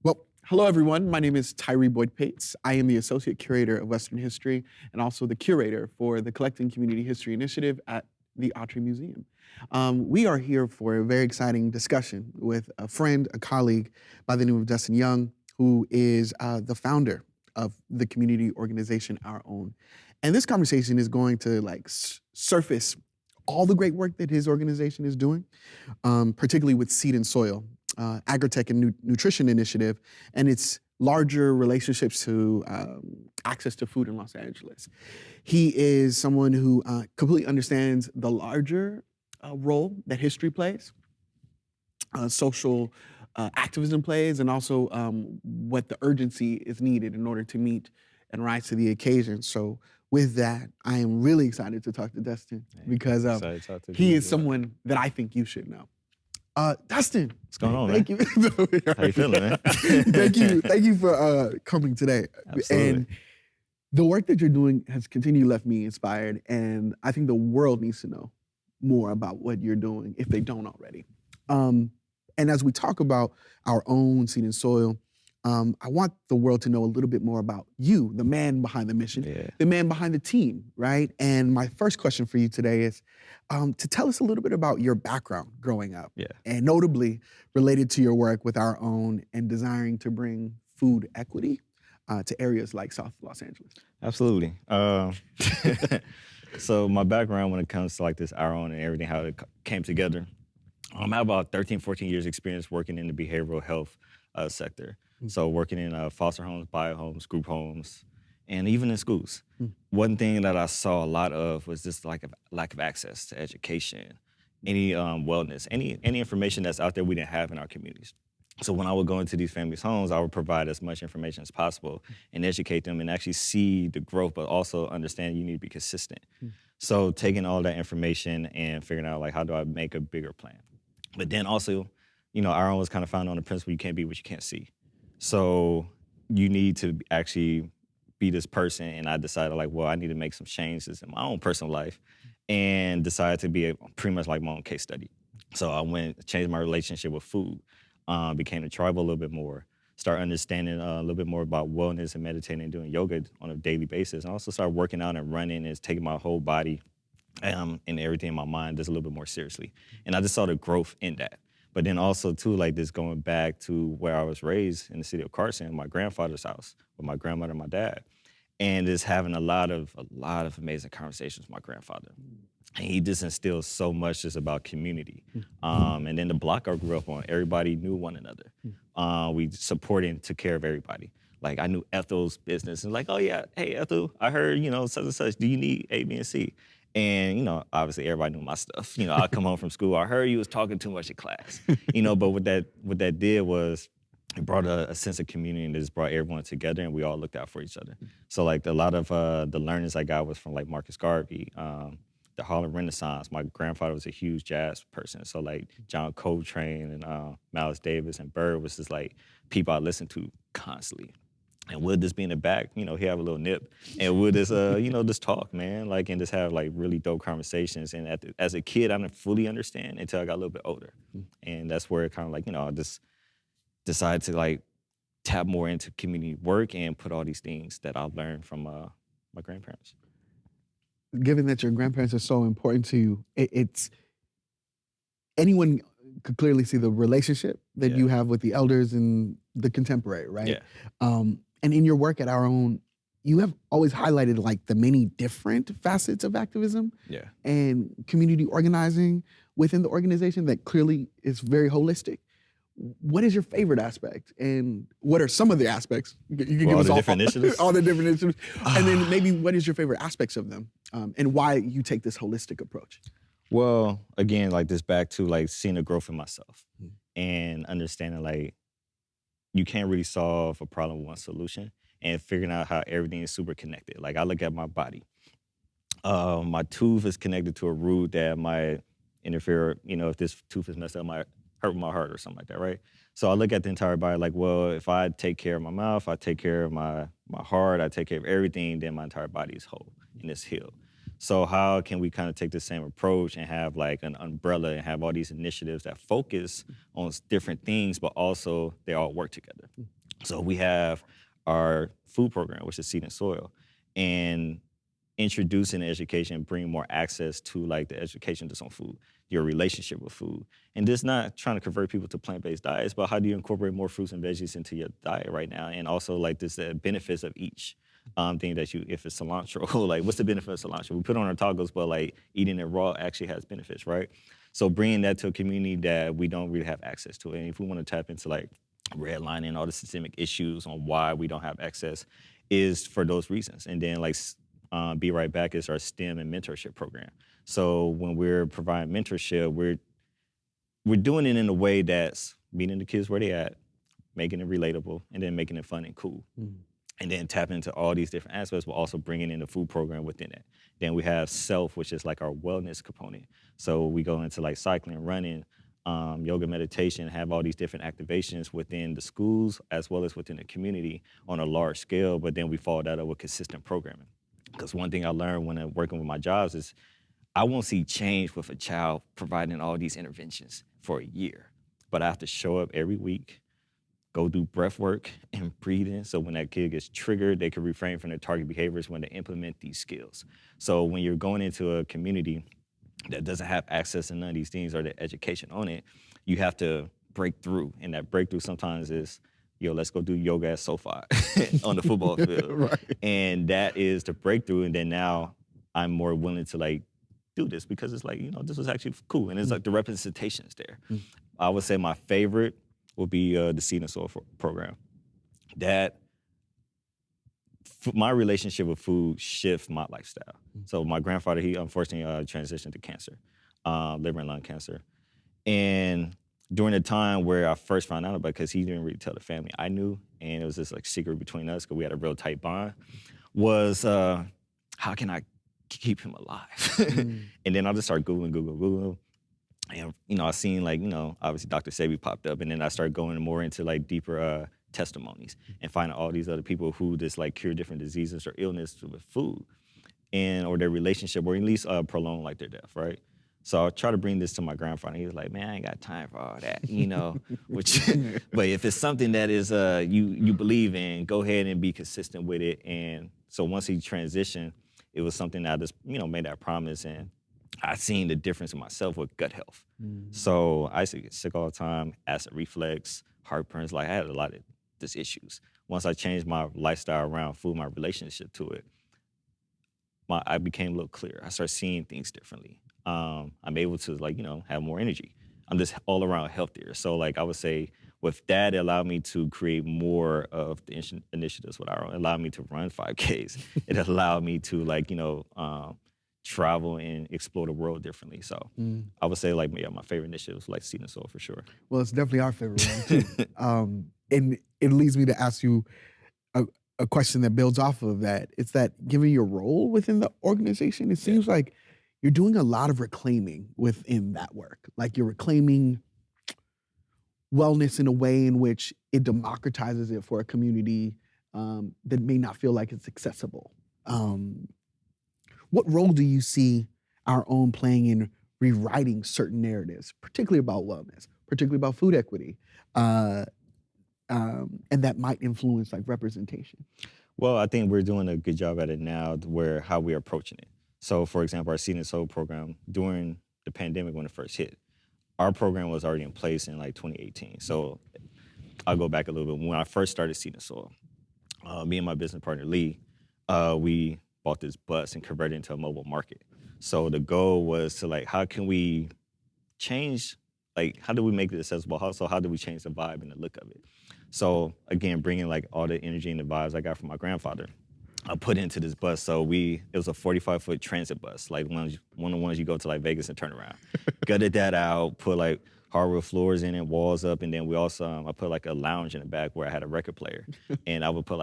Well, hello everyone. My name is Tyree Boyd-Pates. I am the Associate Curator of Western History and also the Curator for the Collecting Community History Initiative at the Autry Museum. We are here for a very exciting discussion with a friend, a colleague by the name of Dustin Young, who is the founder of the community organization Our Own. And this conversation is going to surface all the great work that his organization is doing, particularly with Seed and Soil, agritech and nutrition initiative, and its larger relationships to access to food in Los Angeles. He is someone who completely understands the larger role that history plays, social activism plays, and also what the urgency is needed in order to meet and rise to the occasion. So with that, I am really excited to talk to Dustin because he is someone that I think you should know. Dustin, what's going on, thank man? you. How you feeling, man? Thank you for coming today. Absolutely. And the work that you're doing has continually left me inspired, and I think the world needs to know more about what you're doing if they don't already. And as we talk about Our Own, Seed and Soil, I want the world to know a little bit more about you, the man behind the mission, the man behind the team, right? And my first question for you today is to tell us a little bit about your background growing up, and notably related to your work with Our Own and desiring to bring food equity to areas like South Los Angeles. Absolutely. So my background when it comes to like this Our Own and everything, how it came together, I have about 13, 14 years experience working in the behavioral health sector. So working in foster homes, bio homes, group homes, and even in schools. One thing that I saw a lot of was just like a lack of access to education, any wellness, any information that's out there we didn't have in our communities. So when I would go into these families' homes, I would provide as much information as possible and educate them and actually see the growth, but also understand you need to be consistent. So taking all that information and figuring out like, how do I make a bigger plan? But then also, Our Own was kind of founded on the principle you can't be what you can't see. So you need to actually be this person, and I decided I need to make some changes in my own personal life and decided to be pretty much like my own case study. So I changed my relationship with food, became a tribal a little bit more, start understanding a little bit more about wellness and meditating and doing yoga on a daily basis. And also started working out and running and taking my whole body and everything in my mind just a little bit more seriously. And I just saw the growth in that. But then also too, like this going back to where I was raised in the city of Carson, my grandfather's house with my grandmother and my dad, and just having a lot of amazing conversations with my grandfather. And he just instilled so much just about community. And then the block I grew up on, everybody knew one another. We supported and took care of everybody. Like I knew Ethel's business and like, oh yeah, hey Ethel, I heard, such and such, do you need A, B, and C? And, obviously everybody knew my stuff. I come home from school, I heard you was talking too much in class. But what that did was it brought a sense of community and it just brought everyone together and we all looked out for each other. So like a lot of the learnings I got was from like Marcus Garvey, the Harlem Renaissance. My grandfather was a huge jazz person. So like John Coltrane and Miles Davis and Bird was just like people I listened to constantly. And we'll just be in the back, he have a little nip, and we'll just, just talk, man, and just have really dope conversations. And as a kid, I didn't fully understand until I got a little bit older. And that's where it kind of I just decided to tap more into community work and put all these things that I've learned from my grandparents. Given that your grandparents are so important to you, it's anyone could clearly see the relationship that you have with the elders and the contemporary, right? And in your work at Our Own, you have always highlighted the many different facets of activism and community organizing within the organization that clearly is very holistic. What is your favorite aspect, and what are some of the aspects? You can give us different initiatives? all the different initiatives, and then maybe what is your favorite aspects of them, and why you take this holistic approach? Well, again, this back to seeing the growth in myself and understanding you can't really solve a problem with one solution, and figuring out how everything is super connected. I look at my body. My tooth is connected to a root that might interfere, if this tooth is messed up, might hurt my heart or something like that, right? So I look at the entire body if I take care of my mouth, I take care of my heart, I take care of everything, then my entire body is whole and it's healed. So how can we kind of take the same approach and have an umbrella and have all these initiatives that focus on different things, but also they all work together? So we have our food program, which is Seed and Soil, and introducing education, bringing more access to like the education just on food, your relationship with food. And just not trying to convert people to plant-based diets, but how do you incorporate more fruits and veggies into your diet right now? And also like this benefits of each thing that you, if it's cilantro, like what's the benefit of cilantro? We put it on our tacos, but like eating it raw actually has benefits, right? So bringing that to a community that we don't really have access to. And if we want to tap into like redlining, all the systemic issues on why we don't have access is for those reasons. And then like Be Right Back is our STEM and mentorship program. So when we're providing mentorship, we're doing it in a way that's meeting the kids where they at, making it relatable, and then making it fun and cool. And then tapping into all these different aspects, but also bringing in the food program within it. Then we have self, which is like our wellness component. So we go into like cycling, running, yoga, meditation, have all these different activations within the schools as well as within the community on a large scale, but then we follow that up with consistent programming. Because one thing I learned when I'm working with my jobs is I won't see change with a child providing all these interventions for a year, but I have to show up every week, go do breath work and breathing. So when that kid gets triggered, they can refrain from their target behaviors when they implement these skills. So when you're going into a community that doesn't have access to none of these things or the education on it, you have to break through. And that breakthrough sometimes is, yo, let's go do yoga at SoFi on the football field. Right. And that is the breakthrough. And then now I'm more willing to like do this because it's like, this was actually cool. And it's like the representation is there. I would say my favorite will be the Seed and Soil program. That my relationship with food shifts my lifestyle. So my grandfather, he unfortunately transitioned to cancer, liver and lung cancer. And during the time where I first found out about it, because he didn't really tell the family, I knew, and it was this like secret between us because we had a real tight bond, was how can I keep him alive? And then I just started Google. And, I seen like, obviously Dr. Sebi popped up, and then I started going more into like deeper testimonies and finding all these other people who just like cure different diseases or illness with food or their relationship, or at least prolong like their death, right? So I try to bring this to my grandfather. He was like, man, I ain't got time for all that, but if it's something that is you believe in, go ahead and be consistent with it. And so once he transitioned, it was something that I just, made that promise, and I seen the difference in myself with gut health. So I used to get sick all the time, acid reflux, heartburns, like I had a lot of these issues. Once I changed my lifestyle around food, my relationship to it, I became a little clearer. I started seeing things differently. I'm able to have more energy. I'm just all around healthier. So like I would say with that, it allowed me to create more of the initiatives with our own. It allowed me to run 5Ks. It allowed me to travel and explore the world differently. So I would say my favorite initiative was like Seed and Soil for sure. Well, it's definitely our favorite one too. And it leads me to ask you a question that builds off of that. It's that given your role within the organization, it seems like you're doing a lot of reclaiming within that work. Like you're reclaiming wellness in a way in which it democratizes it for a community that may not feel like it's accessible. What role do you see our own playing in rewriting certain narratives, particularly about wellness, particularly about food equity, and that might influence like representation? Well, I think we're doing a good job at it now where how we're approaching it. So for example, our Seed and Soul program during the pandemic when it first hit, our program was already in place in like 2018. So I'll go back a little bit. When I first started Seed and Soul, me and my business partner, Lee, we bought this bus and converted it into a mobile market. So the goal was to how can we change, how do we make it accessible? How do we change the vibe and the look of it? So again, bringing all the energy and the vibes I got from my grandfather, I put into this bus. So it was a 45-foot transit bus, one of the ones you go to Vegas and turn around. Gutted that out, put hardwood floors in it, walls up, and then we also, I put a lounge in the back where I had a record player. And I would put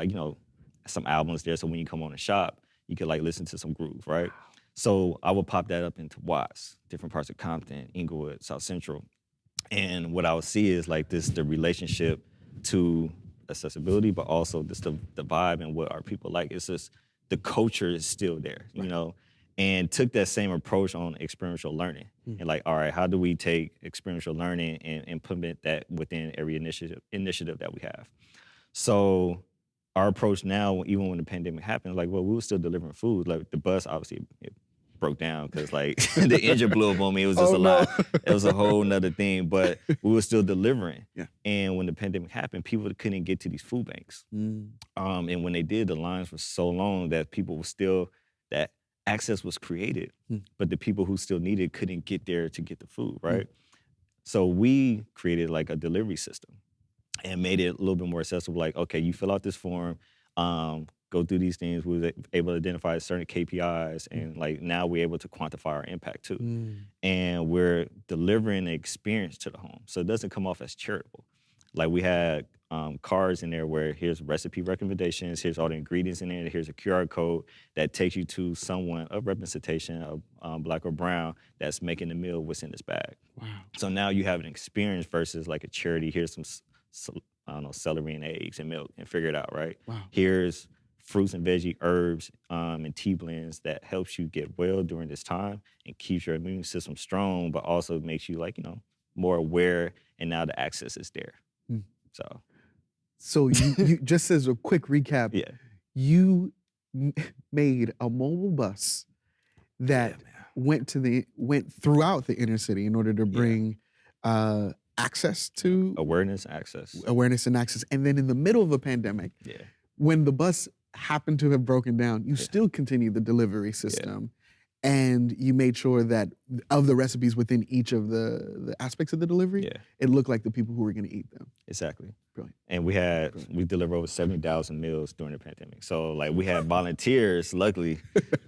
some albums there so when you come on the shop, you could listen to some groove, right? So I would pop that up into Watts, different parts of Compton, Inglewood, South Central. And what I would see is the relationship to accessibility, but also just the vibe and what our people like. It's just the culture is still there, and took that same approach on experiential learning. And all right, how do we take experiential learning and implement that within every initiative that we have? So our approach now, even when the pandemic happened, like, well, we were still delivering food. Like the bus, obviously, it broke down because like the engine blew up on me. It was just Oh, a no. lot. It was a whole nother thing, but we were still delivering. Yeah. And when the pandemic happened, people couldn't get to these food banks. And when they did, the lines were so long that people were still, that access was created, but the people who still needed couldn't get there to get the food, right? So we created like a delivery system and made it a little bit more accessible. Like, okay, you fill out this form, go through these things. We were able to identify certain KPIs, and like now we're able to quantify our impact too. And we're delivering an experience to the home, so it doesn't come off as charitable. Like we had cards in there where here's recipe recommendations, here's all the ingredients in there, here's a QR code that takes you to someone of representation of Black or brown that's making the meal, what's in this bag. Wow. So now you have an experience versus like a charity. Here's some I don't know, celery and eggs and milk, and figure it out, right? Wow. Here's fruits and veggie, herbs, and tea blends that helps you get well during this time and keeps your immune system strong, but also makes you like, more aware, and now the access is there. So you just as a quick recap, Yeah. you made a mobile bus that went throughout the inner city in order to bring access to awareness, access. And then in the middle of a pandemic, when the bus happened to have broken down, you still continued the delivery system. And you made sure that of the recipes within each of the aspects of the delivery, it looked like the people who were going to eat them. Exactly. Brilliant. And we delivered over 70,000 meals during the pandemic. So like we had volunteers, luckily,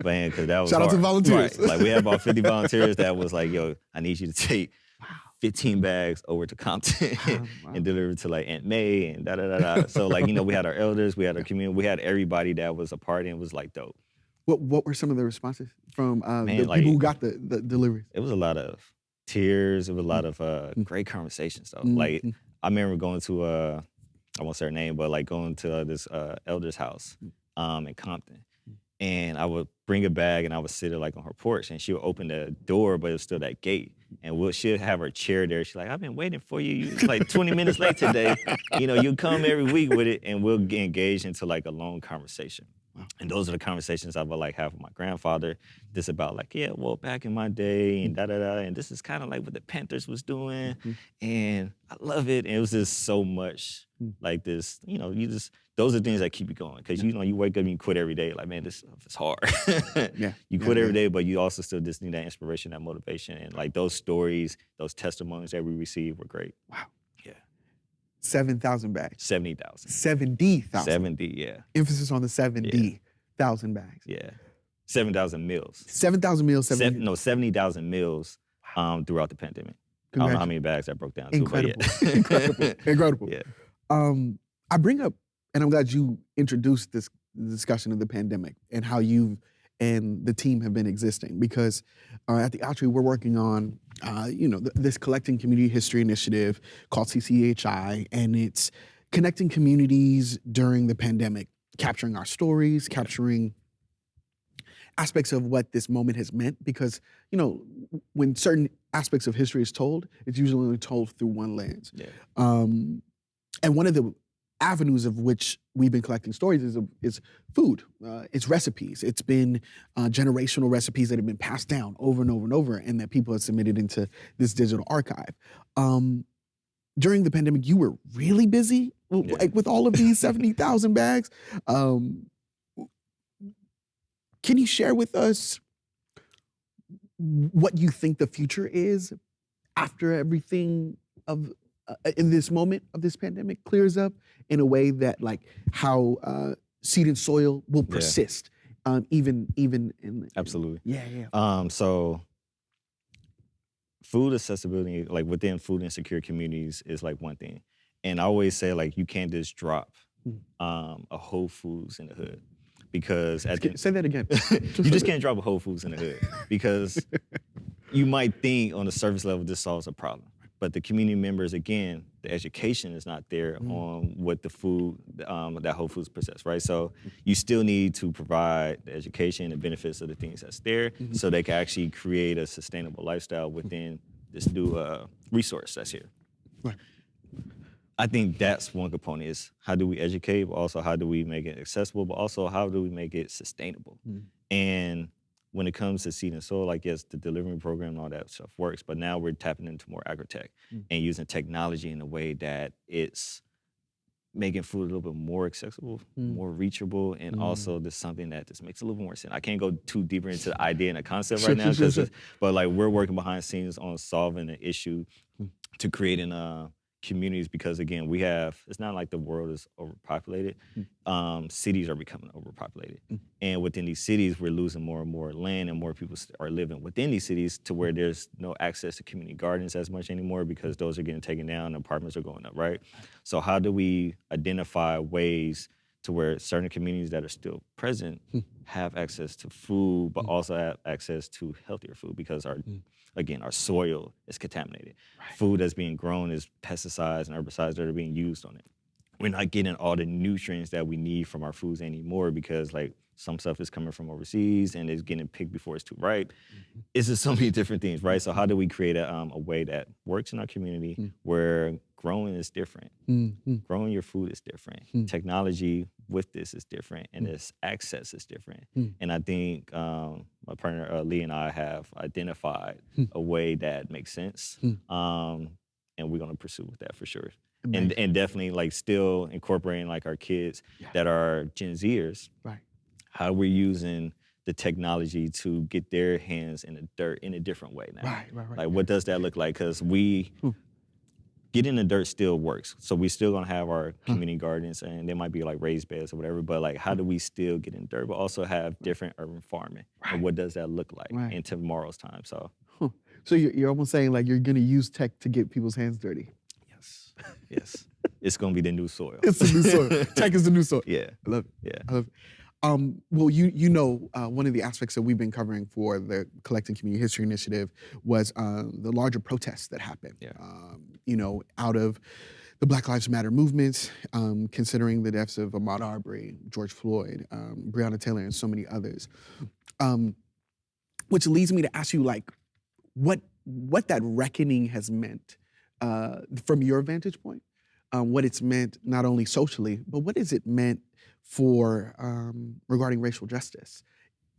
man, because that was Shout out to volunteers. Right. Like we had about 50 volunteers that was like, yo, I need you to take 15 bags over to Compton and deliver it to like Aunt May and da-da-da-da. So like, we had our elders, we had our community, we had everybody that was a part, and it was like dope. What were some of the responses from the like, people who got the deliveries? It was a lot of tears. It was a lot of great conversations, though. Like, I remember going to, I won't say her name, but like going to this elder's house in Compton. And I would bring a bag and I would sit her like on her porch, and she would open the door, but it was still that gate. And she'd have her chair there. She's like, I've been waiting for you. You're like 20 minutes late today. You come every week with it, and we'll get engaged into like a long conversation. Wow. And those are the conversations I would like have with my grandfather. This about like, back in my day and da-da-da. And this is kind of like what the Panthers was doing. And I love it. And it was just so much like this, those are things that keep you going. Because, you wake up and you quit every day. Like, man, this stuff is hard. You quit every day, but you also still just need that inspiration, that motivation. And like those stories, those testimonies that we received were great. Wow. Yeah. 7,000 bags. 70,000. 70,000. 70, yeah. Emphasis on the 70,000 bags. Yeah. 7,000 meals. 7,000 meals. 70,000 meals throughout the pandemic. I don't know how many bags that broke down to, but yeah. Incredible. Yeah. I bring up, and I'm glad you introduced this discussion of the pandemic and how you and the team have been existing, because at the Autry, we're working on, this Collecting Community History initiative called CCHI, and it's connecting communities during the pandemic, capturing our stories, capturing aspects of what this moment has meant, because, when certain aspects of history is told, it's usually only told through one lens. Yeah. And one of the avenues of which we've been collecting stories is food. It's recipes. It's been generational recipes that have been passed down over and over and over, and that people have submitted into this digital archive. During the pandemic, you were really busy, like with all of these 70,000 bags. Can you share with us what you think the future is after everything in this moment of this pandemic clears up, in a way that like how seed and soil will persist, even in Absolutely. Yeah. So food accessibility, like within food insecure communities, is like one thing. And I always say like you can't just drop a Whole Foods in the hood, because say that again. You just can't drop a Whole Foods in the hood, because you might think on the surface level this solves a problem. But the community members, again, the education is not there on what the food that Whole Foods possess, right? So you still need to provide the education and benefits of the things that's there, so they can actually create a sustainable lifestyle within this new resource that's here. Right. I think that's one component is how do we educate, but also how do we make it accessible, but also how do we make it sustainable? And when it comes to seed and soil, like yes, the delivery program and all that stuff works, but now we're tapping into more agri-tech and using technology in a way that it's making food a little bit more accessible, more reachable, and also there's something that just makes a little more sense. I can't go too deeper into the idea and the concept right now, but like we're working behind the scenes on solving the issue to creating communities because again, it's not like the world is overpopulated. Cities are becoming overpopulated. And within these cities, we're losing more and more land and more people are living within these cities to where there's no access to community gardens as much anymore because those are getting taken down and apartments are going up, right? So how do we identify ways to where certain communities that are still present have access to food, but also have access to healthier food because again, our soil is contaminated. Food that's being grown is pesticides and herbicides that are being used on it. We're not getting all the nutrients that we need from our foods anymore because like some stuff is coming from overseas and it's getting picked before it's too ripe. It's just so many different things, right? So how do we create a way that works in our community where growing is different? Growing your food is different. Technology with this is different and this access is different. And I think my partner Lee and I have identified a way that makes sense. And we're gonna pursue with that for sure. And definitely like still incorporating like our kids that are Gen Zers, how we're using the technology to get their hands in the dirt in a different way now. Like what does that look like? Because getting in the dirt still works. So we still gonna have our community gardens and they might be like raised beds or whatever, but like how do we still get in the dirt, but also have different urban farming? And what does that look like in tomorrow's time? So So you're almost saying like you're gonna use tech to get people's hands dirty. Yes. It's gonna be the new soil. It's the new soil. Tech is the new soil. Yeah. I love it. Yeah. I love it. Well, you know, one of the aspects that we've been covering for the Collecting Community History Initiative was the larger protests that happened, you know, out of the Black Lives Matter movement, considering the deaths of Ahmaud Arbery, George Floyd, Breonna Taylor, and so many others. Which leads me to ask you, like, what that reckoning has meant from your vantage point, what it's meant not only socially, but what has it meant for regarding racial justice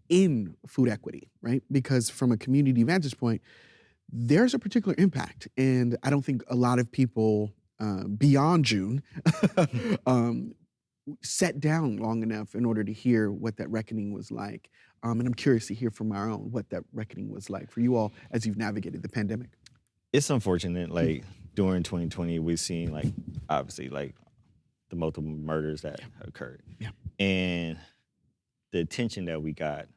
in food equity, right? Because from a community vantage point, there's a particular impact. And I don't think a lot of people beyond June sat down long enough in order to hear what that reckoning was like. And I'm curious to hear from our own what that reckoning was like for you all as you've navigated the pandemic. It's unfortunate, like during 2020, we've seen like, obviously like the multiple murders that occurred. And the attention that we got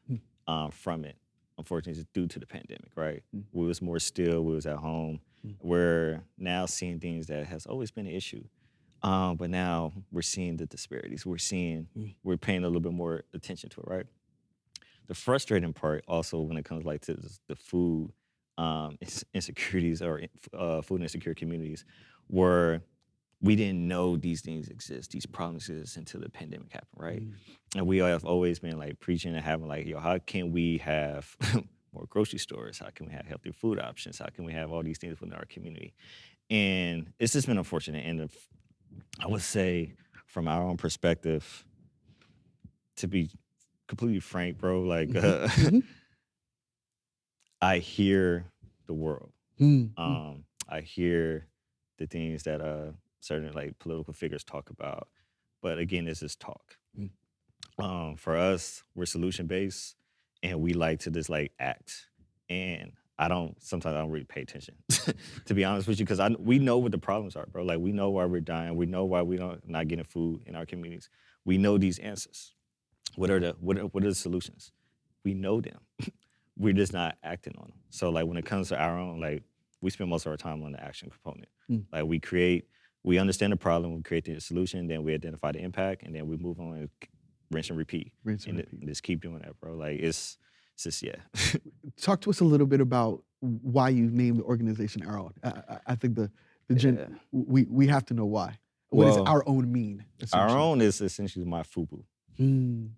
from it, unfortunately, is due to the pandemic, right? We was more still, we was at home. We're now seeing things that has always been an issue. But now we're seeing the disparities. We're paying a little bit more attention to it, right? The frustrating part also when it comes like to the food insecurities or food insecure communities were we didn't know these things exist, these problems exist until the pandemic happened, right? And we have always been like preaching and having like, yo, how can we have more grocery stores? How can we have healthier food options? How can we have all these things within our community? And it's just been unfortunate. And I would say from our own perspective, to be completely frank, bro, like I hear the world. I hear the things that certain like political figures talk about. But again, this is talk. For us, we're solution-based and we like to just like act. And sometimes I don't really pay attention, to be honest with you, because we know what the problems are, bro. Like we know why we're dying. We know why not getting food in our communities. We know these answers. What are the solutions? We know them. We're just not acting on them. So like when it comes to our own, like we spend most of our time on the action component. Like we understand the problem, we create the solution, then we identify the impact, and then we move on and rinse and repeat. And just keep doing that, bro. Like it's just, Talk to us a little bit about why you named the organization Our Own. I think we have to know why. What does Our Own mean? Our Own is essentially my FUBU.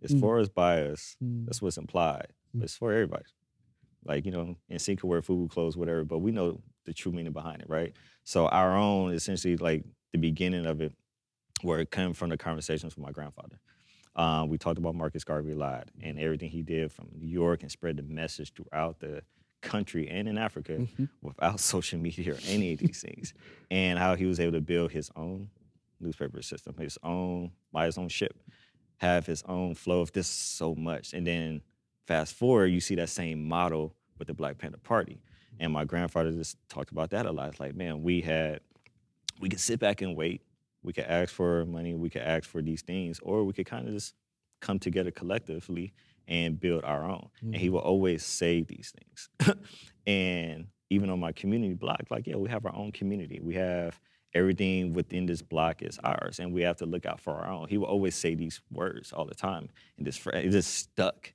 As far as bias, that's what's implied. But it's for everybody. Like, you know, in Sinka where FUBU clothes, whatever, but we know the true meaning behind it, right? So our own, essentially like the beginning of it, where it came from the conversations with my grandfather. We talked about Marcus Garvey a lot and everything he did from New York and spread the message throughout the country and in Africa without social media or any of these things, and how he was able to build his own newspaper system, by his own ship, have his own flow of this so much. And then fast forward, you see that same model with the Black Panther Party. And my grandfather just talked about that a lot. It's like, man, we could sit back and wait. We could ask for money, we could ask for these things, or we could kind of just come together collectively and build our own. And he will always say these things. And even on my community block, like, yeah, we have our own community. We have everything within this block is ours, and we have to look out for our own. He will always say these words all the time, and it just stuck.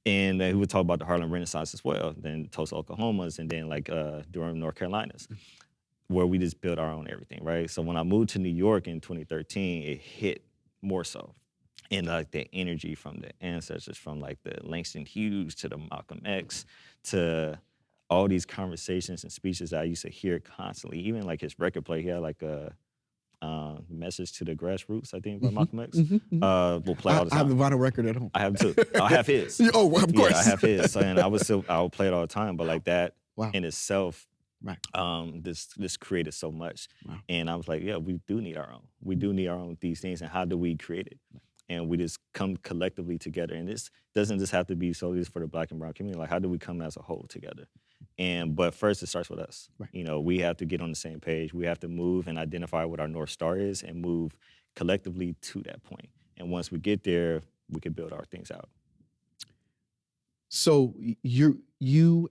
And he would talk about the Harlem Renaissance as well, then Tulsa, Oklahoma's, and then like Durham, North Carolina's, where we just built our own everything, right? So when I moved to New York in 2013, it hit more so. And like the energy from the ancestors, from like the Langston Hughes to the Malcolm X to all these conversations and speeches that I used to hear constantly. Even like his record play, he had like a message to the grassroots, I think, by Malcolm X. We'll play all the time. I have the vinyl record at home. I have too. I have his. Oh, well, of course. Yeah, I have his. So, and I would play it all the time. But like that in itself, right. This created so much. Wow. And I was like, yeah, we do need our own. We do need our own these things. And how do we create it? And we just come collectively together. And this doesn't just have to be solely for the Black and brown community. Like, how do we come as a whole together? But first, it starts with us. Right. You know, we have to get on the same page. We have to move and identify what our North Star is and move collectively to that point. And once we get there, we can build our things out. So you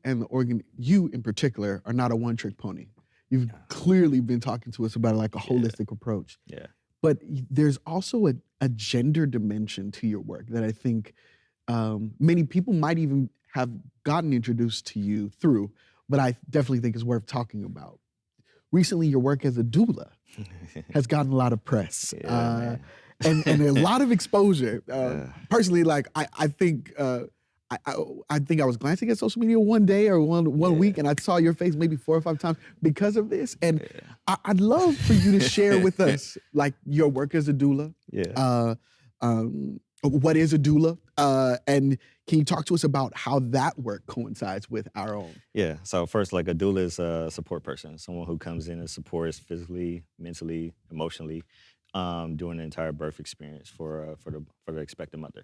and you in particular are not a one-trick pony. You've clearly been talking to us about like a holistic approach. Yeah. But there's also a gender dimension to your work that I think many people might even have gotten introduced to you through, but I definitely think is worth talking about. Recently, your work as a doula has gotten a lot of press and a lot of exposure. Personally, like I think I was glancing at social media one day or one week, and I saw your face maybe 4 or 5 times because of this. And I'd love for you to share with us, like, your work as a doula. What is a doula? And can you talk to us about how that work coincides with our own? Yeah. So first, like, a doula is a support person, someone who comes in and supports physically, mentally, emotionally, during the entire birth experience for the expectant mother,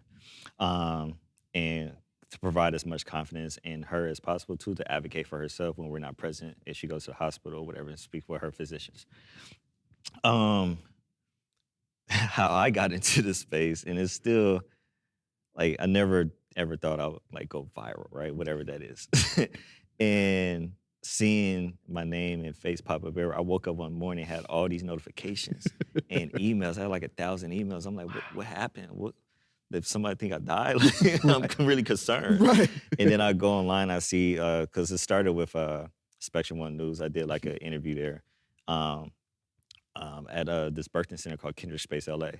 and to provide as much confidence in her as possible, to advocate for herself when we're not present, if she goes to the hospital or whatever, and speak with her physicians. How I got into this space, and it's still, like, I never ever thought I would, like, go viral, right? Whatever that is. And seeing my name and face pop up everywhere, I woke up one morning, had all these notifications and emails. I had like 1,000 emails. I'm like, what happened? If somebody think I died, like, I'm really concerned. Right. And then I go online, I see, because it started with Spectrum One News. I did like an interview there at this birthing center called Kindred Space LA.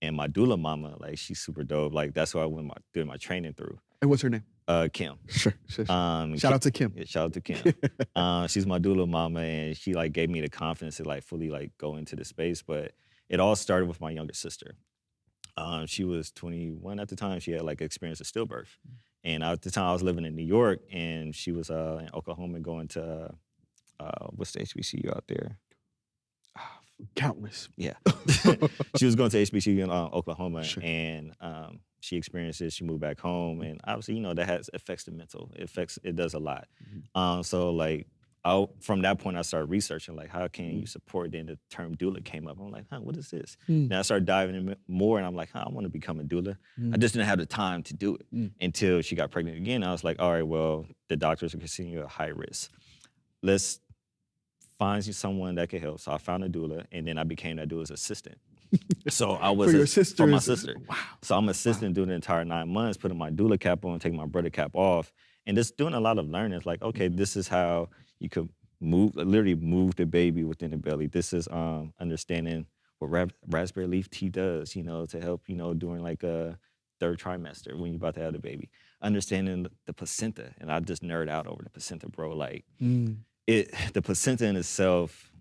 And my doula mama, like, she's super dope. Like, that's who I went doing my training through. And what's her name? Kim. Sure. Shout out to Kim. Yeah, shout out to Kim. She's my doula mama, and she, like, gave me the confidence to, like, fully, like, go into the space. But it all started with my younger sister. She was 21 at the time. She had, like, experience of stillbirth. And at the time, I was living in New York, and she was in Oklahoma going to, what's the HBCU out there? Countless. Yeah. She was going to HBCU in Oklahoma, and she experienced it. She moved back home, and obviously, you know, that affects the mental. It does a lot. So, like, from that point, I started researching, like, how can you support? Then the term doula came up. I'm like, what is this? Then I started diving in more, and I'm like, I want to become a doula. I just didn't have the time to do it until she got pregnant again. I was like, all right, well, the doctors are considering you at high risk. Let's find you someone that can help. So I found a doula, and then I became that doula's assistant. So I was for my sister. Wow. So I'm assisting during the entire 9 months, putting my doula cap on, taking my brother cap off, and just doing a lot of learning. It's like, okay, this is how you could literally move the baby within the belly. This is understanding what raspberry leaf tea does, you know, to help, you know, during like a 3rd trimester when you're about to have the baby. Understanding the placenta, and I just nerd out over the placenta, bro. Like, The placenta in itself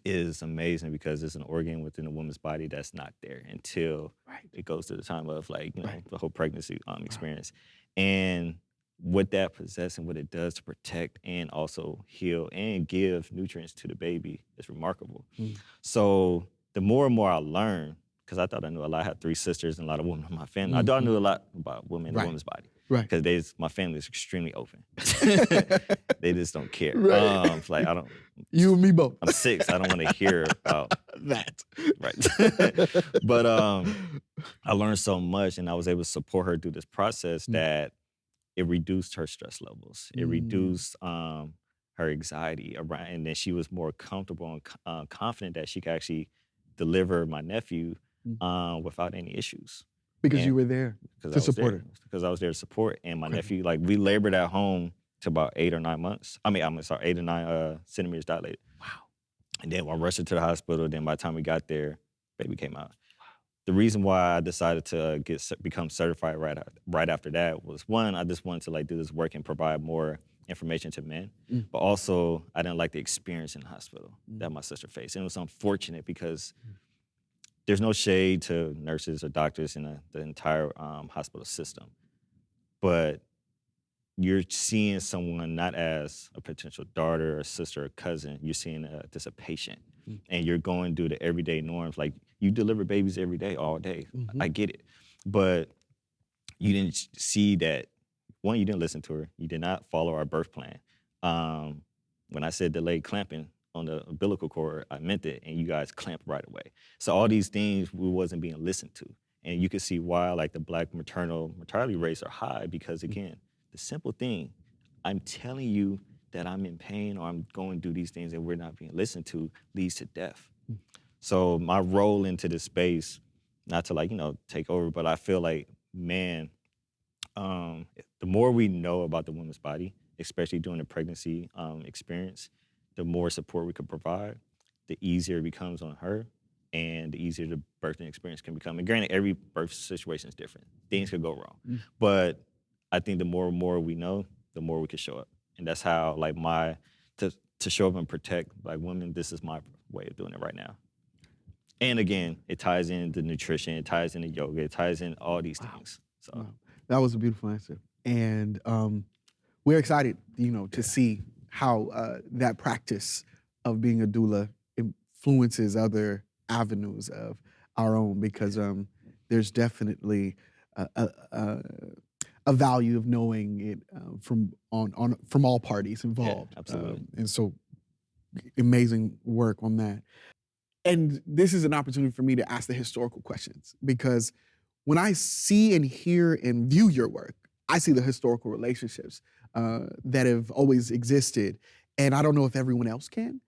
is amazing because it's an organ within a woman's body that's not there until Right. it goes to the time of like, Right. the whole pregnancy experience. And what that possesses and what it does to protect and also heal and give nutrients to the baby is remarkable. Mm. So the more and more I learn, because I thought I knew a lot. I had 3 sisters and a lot of women in my family. I thought I knew a lot about women and the Right. women's body. Right. Because my family is extremely open. They just don't care. Right. It's like I don't. You and me both. I'm 6. I don't want to hear about that. right. But I learned so much, and I was able to support her through this process that it reduced her stress levels. It reduced her anxiety around, and then she was more comfortable and confident that she could actually deliver my nephew without any issues. Because you were there to support her. Because I was there to support, and my nephew, like we labored at home to about 8 or 9 months. I'm sorry, 8 or 9 centimeters dilated. Wow. And then I rushed her to the hospital. Then by the time we got there, baby came out. The reason why I decided to become certified right after that was, one, I just wanted to like do this work and provide more information to men, but also I didn't like the experience in the hospital that my sister faced. And it was unfortunate because there's no shade to nurses or doctors in the entire hospital system, but you're seeing someone not as a potential daughter or sister or cousin. You're seeing just a patient, and you're going through the everyday norms. Like you deliver babies every day, all day. I get it, but you didn't see that. One, you didn't listen to her. You did not follow our birth plan. When I said delayed clamping on the umbilical cord, I meant it, and you guys clamped right away. So all these things we wasn't being listened to, and you can see why like the Black maternal mortality rates are high because again, the simple thing, I'm telling you that I'm in pain or I'm going through these things and we're not being listened to leads to death. So my role into this space, not to like, take over, but I feel like, man, the more we know about the woman's body, especially during the pregnancy experience, the more support we could provide, the easier it becomes on her and the easier the birthing experience can become. And granted, every birth situation is different. Things could go wrong. But I think the more and more we know, the more we can show up. And that's how like to show up and protect Black women, this is my way of doing it right now. And again, it ties in the nutrition, it ties in the yoga, it ties in all these things. So Wow. That was a beautiful answer. And we're excited, to see how that practice of being a doula influences other avenues of our own, because there's definitely a value of knowing it from all parties involved. Yeah, absolutely. And so amazing work on that. And this is an opportunity for me to ask the historical questions, because when I see and hear and view your work, I see the historical relationships that have always existed. And I don't know if everyone else can,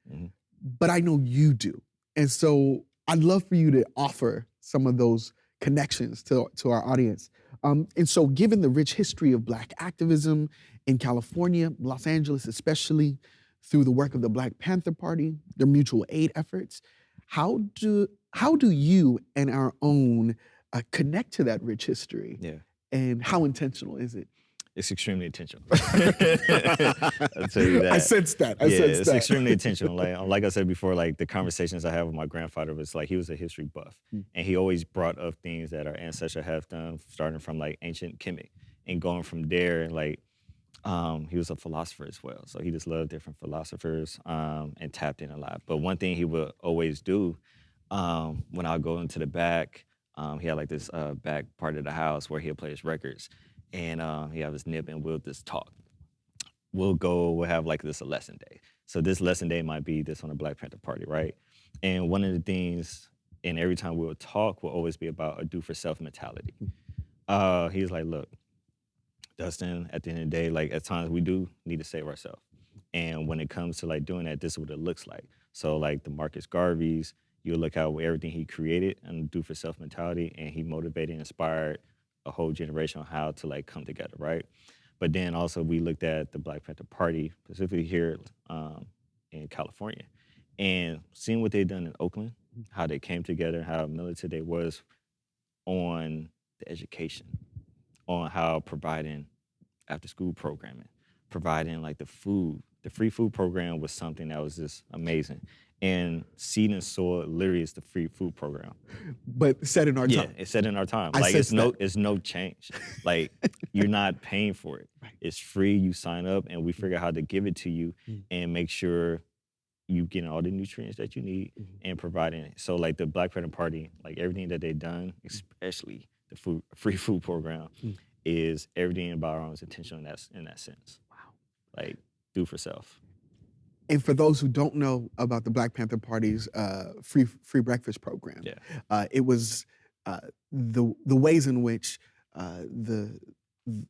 but I know you do. And so I'd love for you to offer some of those connections to our audience. And so given the rich history of Black activism in California, Los Angeles especially, through the work of the Black Panther Party, their mutual aid efforts, how do you and our own connect to that rich history? Yeah. And how intentional is it? It's extremely intentional. I'll tell you that. I sense that. It's extremely intentional. Like I said before, like the conversations I had with my grandfather was like, he was a history buff. And he always brought up things that our ancestors have done, starting from like ancient Kemet and going from there. And like, he was a philosopher as well. So he just loved different philosophers and tapped in a lot. But one thing he would always do when I go into the back, he had like this back part of the house where he'll play his records. And he have his nib and we'll just talk. We'll have like this a lesson day. So this lesson day might be this on the Black Panther Party, right? And one of the things, and every time we'll talk, will always be about a do for self mentality. He's like, look, Dustin, at the end of the day, like at times we do need to save ourselves. And when it comes to like doing that, this is what it looks like. So like the Marcus Garveys, you look at everything he created and do for self mentality, and he motivated and inspired a whole generation on how to like come together, right? But then also we looked at the Black Panther Party, specifically here in California, and seeing what they've done in Oakland, how they came together, how militant they was on the education, on how providing after school programming, providing like the food, the free food program was something that was just amazing. And Seed and Soil literally is the free food program. But set in our Yeah, time. it's set in our time. I Like sense it's no change. Like you're not paying for it. Right. It's free. You sign up, and we figure out how to give it to you Mm. and make sure you getting all the nutrients that you need and providing it. So like the Black Panther Party, like everything that they've done, especially the free food program, is everything about our own intention in that sense. Wow. Like do for self. And for those who don't know about the Black Panther Party's free breakfast program, it was the ways in which the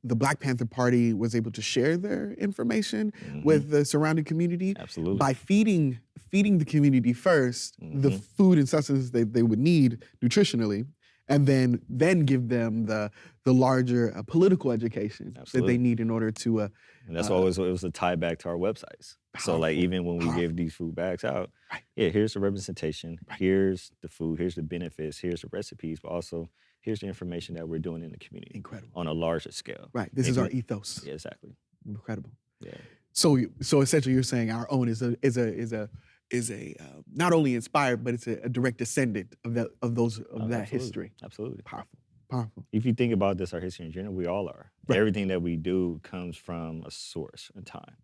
Black Panther Party was able to share their information with the surrounding community. Absolutely. By feeding the community first the food and sustenance they would need nutritionally, and then give them the larger political education that they need in order to. And that's always it was a tie back to our websites. So like even when we give these food bags out, here's the representation, here's the food, here's the benefits, here's the recipes, but also here's the information that we're doing in the community. Incredible. On a larger scale. Right. This is our ethos. Yeah, exactly. Incredible. Yeah. So essentially, you're saying our own is a not only inspired, but it's a direct descendant of that Absolutely. history. Absolutely. Powerful. If you think about this, our history in general, we all are. Right. Everything that we do comes from a source in time.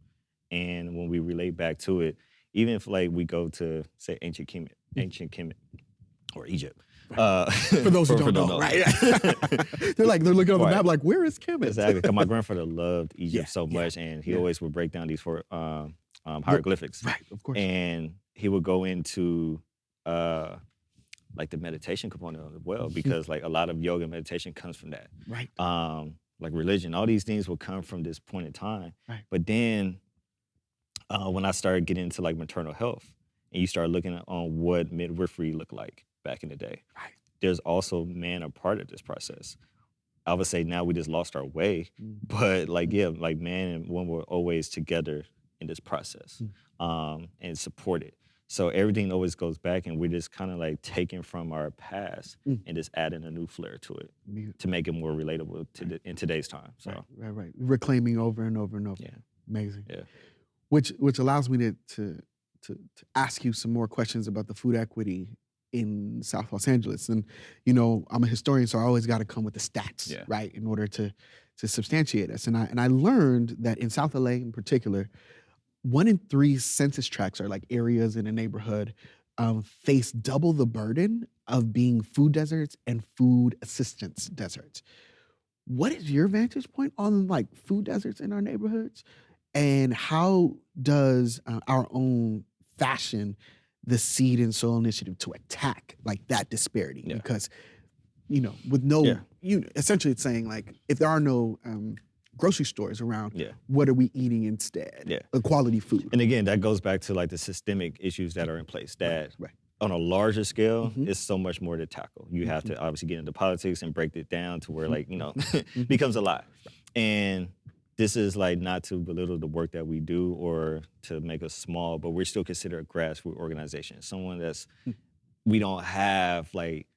And when we relate back to it, even if like we go to say ancient Kemet or Egypt. For those who don't know, right? they're looking on the map like, where is Kemet? Exactly. Because my grandfather loved Egypt so much, and he always would break down these hieroglyphics. Right, of course. And he would go into like the meditation component of it well, because like a lot of yoga and meditation comes from that. Right. Like religion, all these things will come from this point in time. Right. But then when I started getting into like maternal health, and you start looking on what midwifery looked like back in the day, right. There's also men a part of this process. I would say now we just lost our way, but like man and woman were always together in this process and supported. So everything always goes back, and we're just kind of like taking from our past and just adding a new flair to it to make it more relatable in today's time. So right. Reclaiming over and over and over. Yeah. Amazing. Yeah. Which allows me to ask you some more questions about the food equity in South Los Angeles. And, I'm a historian, so I always got to come with the stats, right, in order to substantiate us. And I learned that in South LA in particular, 1 in 3 census tracts, or like areas in a neighborhood, face double the burden of being food deserts and food assistance deserts. What is your vantage point on like food deserts in our neighborhoods? And how does our own fashion the Seed and Soil Initiative to attack like that disparity? Because, with no, essentially it's saying like, if there are no grocery stores around, what are we eating instead? Quality food. And again, that goes back to like the systemic issues that are in place that on a larger scale, it's so much more to tackle. You have to obviously get into politics and break it down to where like, becomes a lot. And this is like not to belittle the work that we do or to make us small, but we're still considered a grassroots organization. Someone that's, we don't have like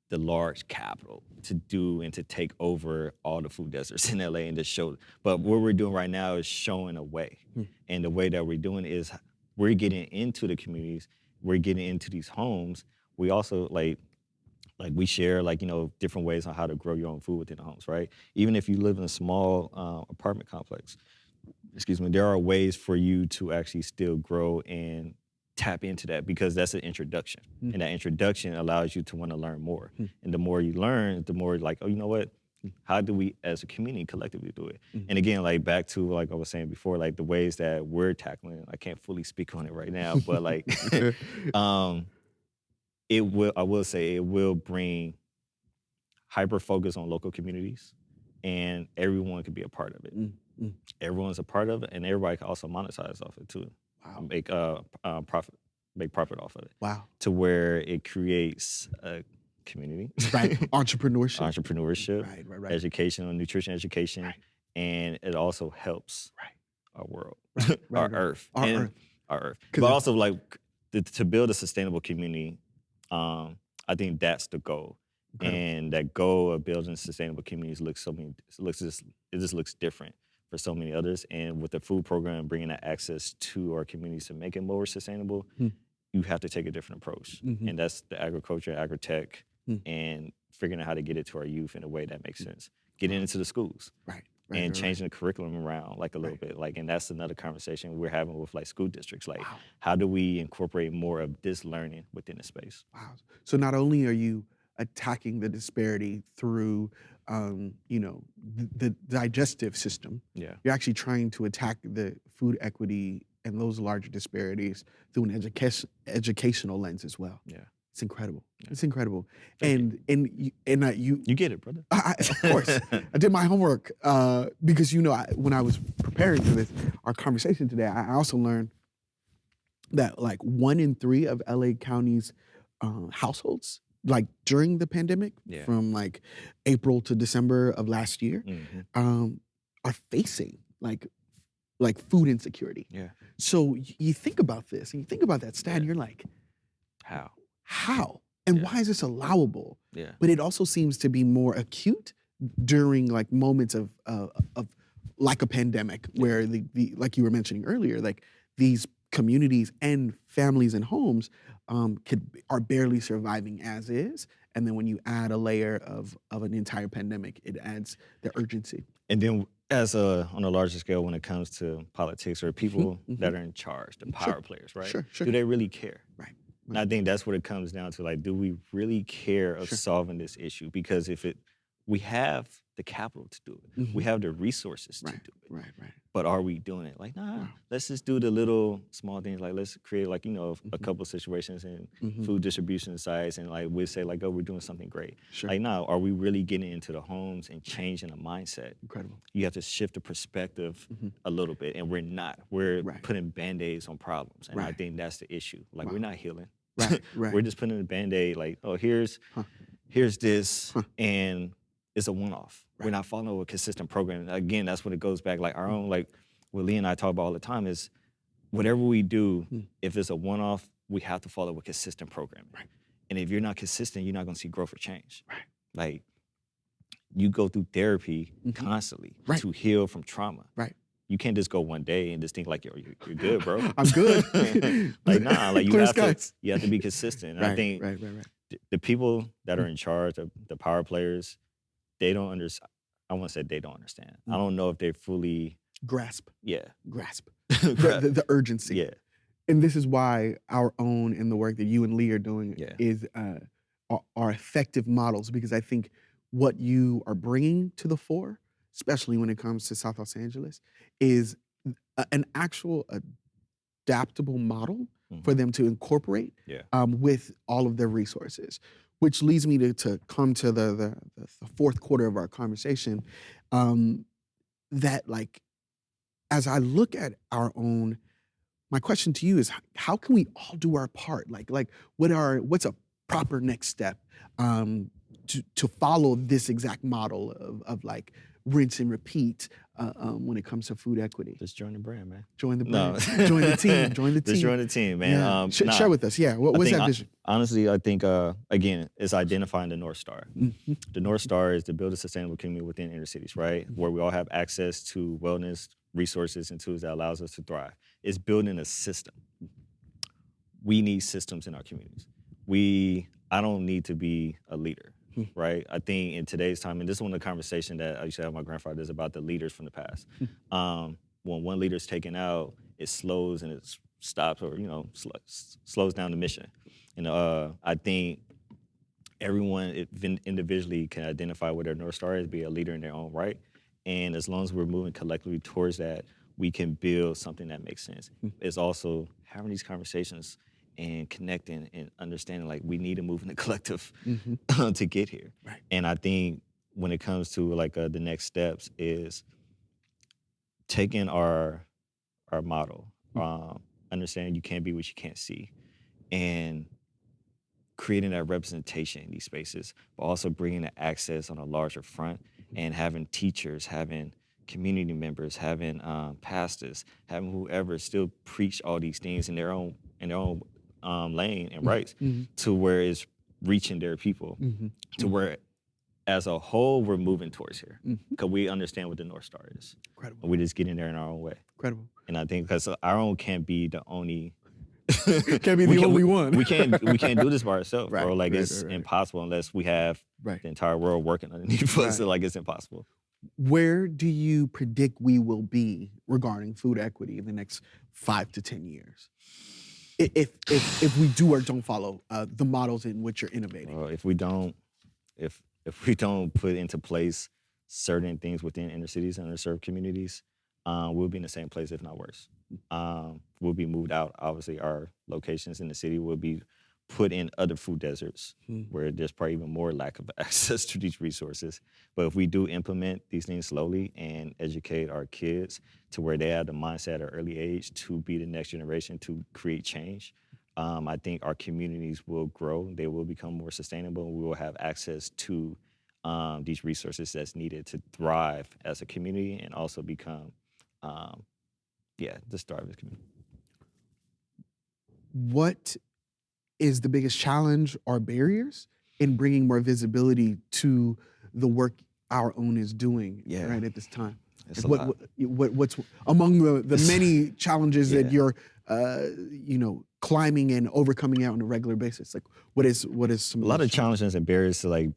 the large capital to do and to take over all the food deserts in LA and just show. But what we're doing right now is showing a way. And the way that we're doing is we're getting into the communities, we're getting into these homes. We also like we share different ways on how to grow your own food within the homes, right? Even if you live in a small apartment complex, there are ways for you to actually still grow and tap into that, because that's an introduction. And that introduction allows you to want to learn more. And the more you learn, the more like, oh, you know what? How do we as a community collectively do it? And again, like back to like I was saying before, like the ways that we're tackling it, I can't fully speak on it right now, but like I will say it will bring hyper focus on local communities, and everyone can be a part of it. Everyone's a part of it, and everybody can also monetize off it too. Wow. Make profit off of it. Wow. To where it creates a community. Right. Entrepreneurship. Right. Education, nutrition education. And it also helps our world. Our earth. Our earth. But also like to build a sustainable community, I think that's the goal. And that goal of building sustainable communities just looks different for so many others. And with the food program, bringing that access to our communities to make it more sustainable, you have to take a different approach. And that's the agriculture, agri-tech, and figuring out how to get it to our youth in a way that makes sense. Getting into the schools. And changing the curriculum around like a little bit. Like, and that's another conversation we're having with like school districts. Like, how do we incorporate more of this learning within the space? Wow. So not only are you attacking the disparity through, the digestive system, Yeah. you're actually trying to attack the food equity and those larger disparities through an educational lens as well. Yeah. It's incredible. Yeah. It's incredible. Thank You get it, brother. Of course. I did my homework because, when I was preparing for our conversation today, I also learned that like 1 in 3 of LA County's households, like during the pandemic, from like April to December of last year, are facing like food insecurity. Yeah. So you think about this and you think about that stat, and you're like, how? And why is this allowable? Yeah. But it also seems to be more acute during like moments of like a pandemic, where the like you were mentioning earlier, like these communities and families and homes are barely surviving as is. And then when you add a layer of an entire pandemic, it adds the urgency. And then on a larger scale, when it comes to politics or people that are in charge, the power players, right? Sure. Do they really care? Right. And I think that's what it comes down to. Like, do we really care of solving this issue? Because we have the capital to do it. We have the resources to do it. Right. But are we doing it? Like, nah, let's just do the little small things. Like, let's create like, a couple of situations in food distribution sites, and like we'll say like, oh, we're doing something great. Sure. Like, now, are we really getting into the homes and changing the mindset? Incredible. You have to shift the perspective a little bit, and we're not. We're putting Band-Aids on problems, and I think that's the issue. Like, we're not healing. Right. We're just putting a Band-Aid like, oh, here's this, and it's a one-off. We're not following a consistent program. Again, that's when it goes back, like our own, like what Lee and I talk about all the time is whatever we do, if it's a one-off, we have to follow a consistent program. Right. And if you're not consistent, you're not gonna see growth or change. Right. Like, you go through therapy constantly to heal from trauma. Right. You can't just go one day and just think like you're good, bro. I'm good. Like, nah, like you Clear have skies. to be consistent. And I think the people that are in charge, the power players, they don't understand. I won't say they don't understand. I don't know if they fully grasp the urgency. Yeah. And this is why our own and the work that you and Lee are doing is are effective models, because I think what you are bringing to the fore, especially when it comes to South Los Angeles, is an actual adaptable model for them to incorporate with all of their resources. Which leads me to come to the fourth quarter of our conversation, that like, as I look at our own, my question to you is, how can we all do our part? Like what's a proper next step to follow this exact model of like rinse and repeat when it comes to food equity? Just join the brand, man. Join the brand. No. Join the team. Join the team. Just join the team, man. Yeah. Share with us. Yeah. What's that vision? Honestly, I think, again, it's identifying the North Star. The North Star is to build a sustainable community within inner cities, right? Where we all have access to wellness, resources, and tools that allows us to thrive. It's building a system. We need systems in our communities. I don't need to be a leader. Right? I think in today's time, and this is one of the conversations that I used to have with my grandfather, is about the leaders from the past. When one leader is taken out, it slows and it stops, or slows down the mission. I think everyone individually can identify what their North Star is, be a leader in their own right. And as long as we're moving collectively towards that, we can build something that makes sense. It's also having these conversations and connecting and understanding, like, we need to move in the collective to get here. Right. And I think when it comes to like the next steps is taking our model, understanding you can't be what you can't see, and creating that representation in these spaces, but also bringing the access on a larger front, and having teachers, having community members, having pastors, having whoever still preach all these things in their own lane and rights, to where it's reaching their people, to where as a whole, we're moving towards here Mhm. because we understand what the North Star is. Incredible. And we just get in there in our own way. Incredible. And I think because our own can't be the only. Can't be the only one. We can't do this by ourselves, bro. Right, Like right, it's right, right. impossible unless we have Right. the entire world working underneath us. So, Right. like it's impossible. Where do you predict we will be regarding food equity in the next 5 to 10 years? If we do or don't follow the models in which you're innovating. If we don't put into place certain things within inner cities and underserved communities, we'll be in the same place, if not worse. We'll be moved out. Obviously, our locations in the city will be put in other food deserts where there's probably even more lack of access to these resources. But if we do implement these things slowly and educate our kids to where they have the mindset at an early age to be the next generation to create change, I think our communities will grow. They will become more sustainable. And we will have access to these resources that's needed to thrive as a community and also become, just thrive as a community. What is the biggest challenge or barriers in bringing more visibility to the work our own is doing right at this time? It's Like what's among the many challenges that you're climbing and overcoming out on a regular basis? Like what is some a lot of challenges and barriers to like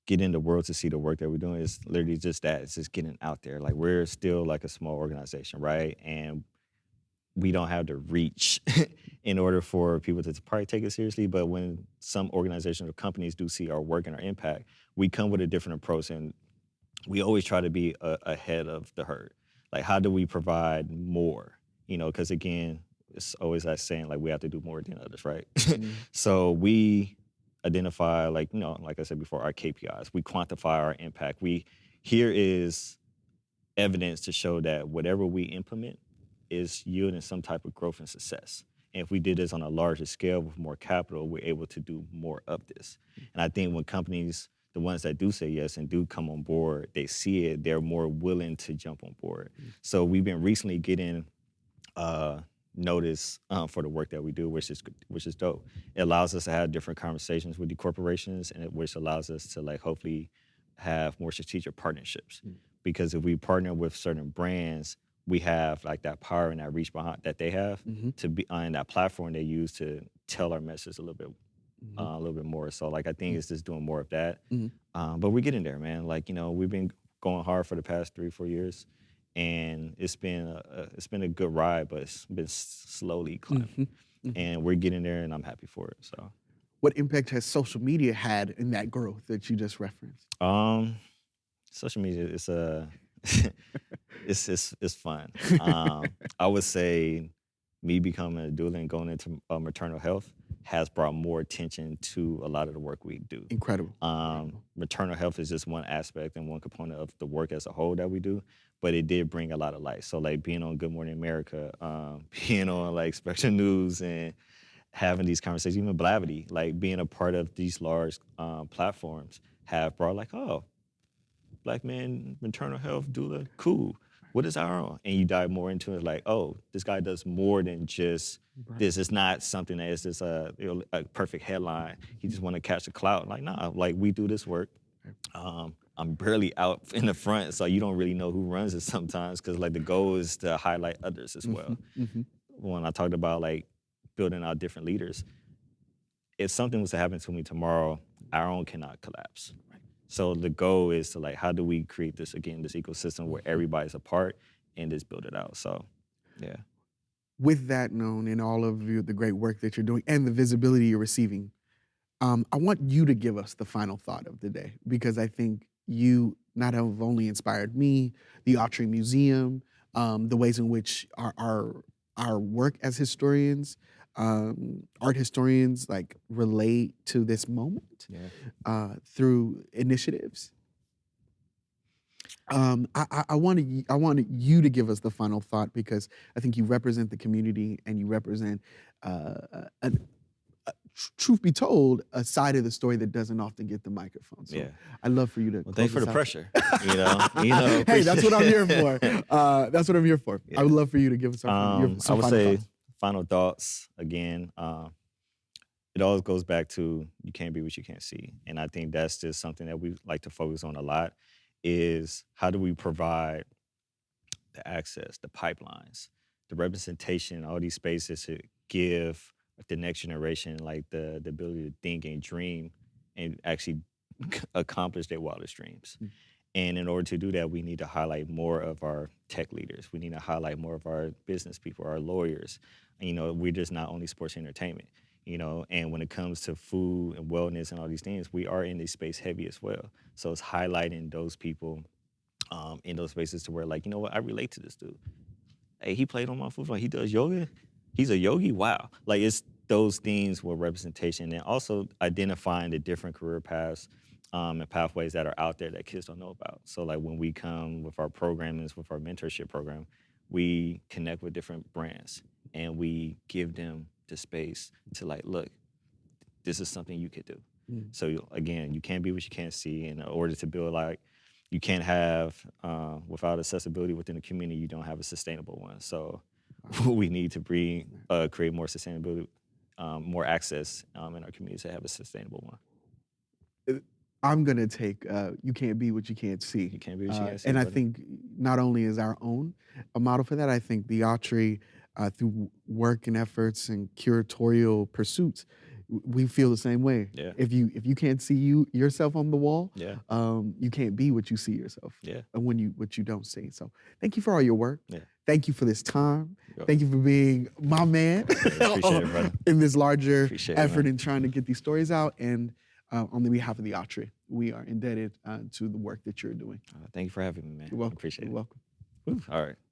get in the world to see the work that we're doing is literally just that. It's just getting out there. Like we're still like a small organization, right? And we don't have the reach in order for people to probably take it seriously. But when some organizations or companies do see our work and our impact, we come with a different approach, and we always try to be ahead of the herd. Like, how do we provide more? Because again, it's always that saying, like, we have to do more than others, right? So we identify, like I said before, our KPIs. We quantify our impact. Here is evidence to show that whatever we implement is yielding some type of growth and success. And if we did this on a larger scale with more capital, we're able to do more of this. And I think when companies, the ones that do say yes and do come on board, they see it, they're more willing to jump on board. So we've been recently getting notice for the work that we do, which is dope. It allows us to have different conversations with the corporations, and which allows us to like hopefully have more strategic partnerships. Because if we partner with certain brands, we have like that power and that reach behind that they have to be on that platform they use to tell our message a little bit more. So like I think it's just doing more of that. But we're getting there, man. Like we've been going hard for the past 3-4 years, and it's been a good ride, but it's been slowly climbing. And we're getting there, and I'm happy for it. So, what impact has social media had in that growth that you just referenced? Social media is it's fun. I would say me becoming a doula and going into maternal health has brought more attention to a lot of the work we do. Incredible. Maternal health is just one aspect and one component of the work as a whole that we do, but it did bring a lot of light. So like being on Good Morning America, being on like Spectrum News and having these conversations, even Blavity, like being a part of these large platforms have brought like, oh, Black man, maternal health, doula, cool. What is our own? And you dive more into it, like, oh, this guy does more than just this. It's not something that is just a perfect headline. He just want to catch the clout. Like, nah, like we do this work. I'm barely out in the front, so you don't really know who runs it sometimes, because like the goal is to highlight others as well. When I talked about like building out different leaders, if something was to happen to me tomorrow, our own cannot collapse. So the goal is to like, how do we create this ecosystem where everybody's a part and just build it out? So, yeah. With that known and all of the great work that you're doing and the visibility you're receiving, I want you to give us the final thought of the day, because I think you not have only inspired me, the Autry Museum, the ways in which our work as historians, art historians, like relate to this moment through initiatives. I wanted you to give us the final thought, because I think you represent the community and you represent, truth be told, a side of the story that doesn't often get the microphone. So I'd love for you to. Well, thanks for the pressure. Hey, that's what I'm here for. That's what I'm here for. I would love for you to give us some I would final say thoughts. final thoughts again. it always goes back to you can't be what you can't see. And I think that's just something that we like to focus on a lot is how do we provide the access, the pipelines, the representation, all these spaces to give the next generation like the ability to think and dream and actually accomplish their wildest dreams. Mm. And in order to do that, we need to highlight more of our tech leaders. We need to highlight more of our business people, our lawyers. You know, we're just not only sports entertainment, you know, and when it comes to food and wellness and all these things, we are in this space heavy as well. So it's highlighting those people in those spaces to where like, you know what, I relate to this dude. Hey, he played on my football. He does yoga. He's a yogi. Wow. Like it's those things with representation and also identifying the different career paths and pathways that are out there that kids don't know about. So like when we come with our programmings, with our mentorship program, we connect with different brands and we give them the space to like, look, this is something you could do. Mm. So again, you can't be what you can't see. In order to build like, you can't have, without accessibility within the community, you don't have a sustainable one. So we need to create more sustainability, more access in our communities to have a sustainable one. I'm gonna take you can't be what you can't see. You can't be what you can't see. And I brother. think not only is our own a model for that, I think the Autry, through work and efforts and curatorial pursuits, we feel the same way. Yeah. If you can't see yourself on the wall, Yeah. you can't be what you see yourself. Yeah. And what you don't see. So thank you for all your work. Yeah. Thank you for this time. Yo. Thank you for being my man Appreciate it, brother. in this larger Appreciate it, effort man. in trying to get these stories out. And on the behalf of the Autry, we are indebted to the work that you're doing. Thank you for having me, man. You're welcome. Appreciate You're it. welcome. All right.